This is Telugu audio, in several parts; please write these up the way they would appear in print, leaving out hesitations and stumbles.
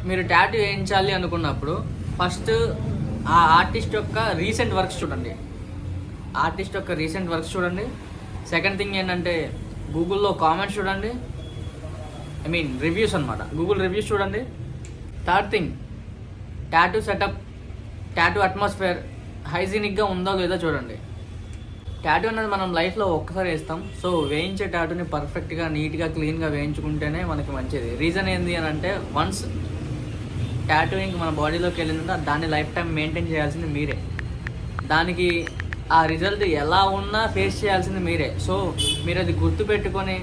మీరు టాటూ వేయించాలి అనుకున్నప్పుడు ఫస్ట్ ఆ ఆర్టిస్ట్ యొక్క రీసెంట్ వర్క్స్ చూడండి. సెకండ్ థింగ్ ఏంటంటే గూగుల్లో కామెంట్స్ చూడండి, రివ్యూస్ అనమాట, గూగుల్ రివ్యూస్ చూడండి. Third thing, tattoo setup, tattoo atmosphere హైజీనిక్గా ఉందో లేదో చూడండి. టాటూ అనేది మనం లైఫ్లో ఒక్కసారి వేస్తాం. సో వేయించే టాటూని పర్ఫెక్ట్గా, నీట్గా, క్లీన్గా వేయించుకుంటేనే మనకి మంచిది. రీజన్ ఏంటి అని అంటే, వన్స్ టాటూయింగ్ మన బాడీలోకి వెళ్ళిందంటే దాన్ని లైఫ్ టైం మెయింటైన్ చేయాల్సింది మీరే. దానికి ఆ రిజల్ట్ ఎలా ఉన్నా ఫేస్ చేయాల్సింది మీరే. సో మీరు అది గుర్తుపెట్టుకొని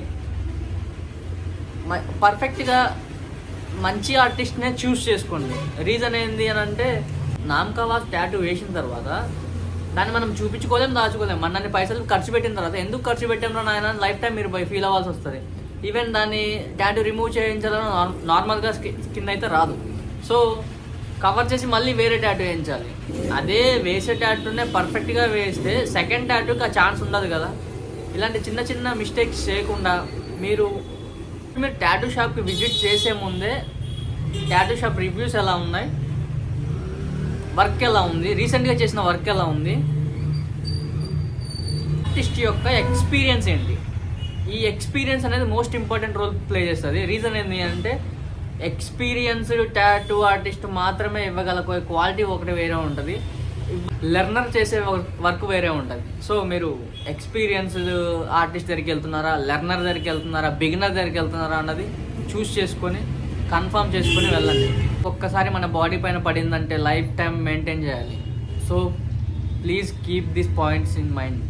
పర్ఫెక్ట్గా మంచి ఆర్టిస్ట్నే చూస్ చేసుకోండి. రీజన్ ఏంటి అని అంటే, నామకావాస్ టాటూ వేసిన తర్వాత దాన్ని మనం చూపించుకోలేం, దాచుకోలేం. మనల్ని పైసలు ఖర్చు పెట్టిన తర్వాత ఎందుకు ఖర్చు పెట్టామో నాయన లైఫ్ టైం మీరు ఫీల్ అవ్వాల్సి వస్తుంది. ఈవెన్ దాన్ని టాటూ రిమూవ్ చేయించాలని నార్మల్గా స్కిన్ అయితే రాదు. సో కవర్ చేసి మళ్ళీ వేరే టాటూ వేయించాలి. అదే వేసే టాటూనే పర్ఫెక్ట్గా వేస్తే సెకండ్ టాటూకి ఆ ఛాన్స్ ఉండదు కదా. ఇలాంటి చిన్న చిన్న మిస్టేక్స్ చేయకుండా మీరు టాటూ షాప్కి విజిట్ చేసే ముందే టాటూ షాప్ రివ్యూస్ ఎలా ఉన్నాయి, వర్క్ ఎలా ఉంది, రీసెంట్గా చేసిన వర్క్ ఎలా ఉంది, ఆర్టిస్ట్ యొక్క ఎక్స్పీరియన్స్ ఏంటి, ఈ ఎక్స్పీరియన్స్ అనేది మోస్ట్ ఇంపార్టెంట్ రోల్ ప్లే చేస్తుంది. రీజన్ ఏంటి అంటే, ఎక్స్పీరియన్స్డ్ టాటూ ఆర్టిస్ట్ మాత్రమే ఇవ్వగల క్వాలిటీ ఒకటి వేరే ఉంటుంది, లెర్నర్ చేసే వర్క్ వేరే ఉంటుంది. సో మీరు ఎక్స్పీరియన్స్డ్ ఆర్టిస్ట్ దగ్గరికి వెళ్తున్నారా, లెర్నర్ దగ్గరికి వెళ్తున్నారా, బిగినర్ దగ్గరికి వెళ్తున్నారా అన్నది చూస్ చేసుకొని కన్ఫర్మ్ చేసుకొని వెళ్ళండి. ఒక్కసారి మన బాడీ పైన పడిందంటే లైఫ్ టైం మెయింటైన్ చేయాలి. So please keep this points in mind.